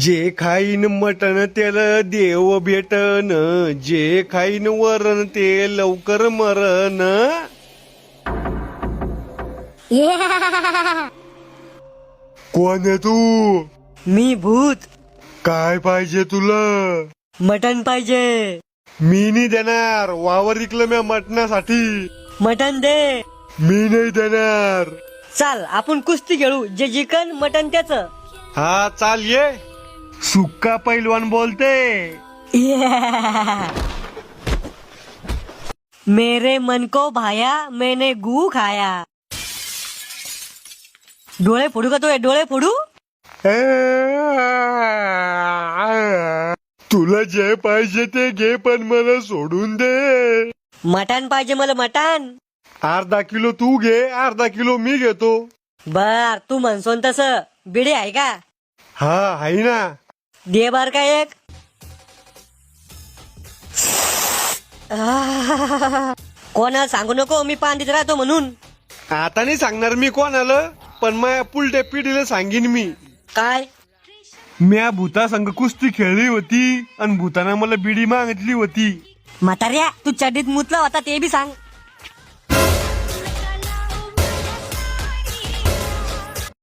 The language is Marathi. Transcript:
जे खाईन मटण त्याला देव भेटन, जे खाईन वरण ते लवकर मरण. कोण आहे तू? मी भूत. काय पाहिजे तुला? मटण पाहिजे. मी नाही देणार. वावर विकलं मी मटणासाठी. मटण दे. मी नाही देणार. चाल आपण कुस्ती खेळू, जे जिकन मटण त्याच. हा चाल ये. सुक्का पैलवान बोलते. मेरे मन को भाया, मैंने गू खाया. डोळे फोडू का तो? डोळे फोडू. तुला जे पाहिजे ते घे, पण मला सोडून दे. मटण पाहिजे मला, मटण. अर्धा किलो तू घे, अर्धा किलो मी घेतो. बर तू म्हणसोन तस. बिडी आहे का? हा आहे ना. दे बार का एक. कोणाला सांगू नको मी पांडीत राहतो म्हणून. आता नाही सांगणार मी कोणाला, पण माझ्या पुलट्या पिढीला सांगीन मी. काय? म्या भूता संग कुस्ती खेळली होती आणि भूताना मला बिडी मागितली होती. म्हाताऱ्या तू चड्डीत मुतला होता ते बी सांग.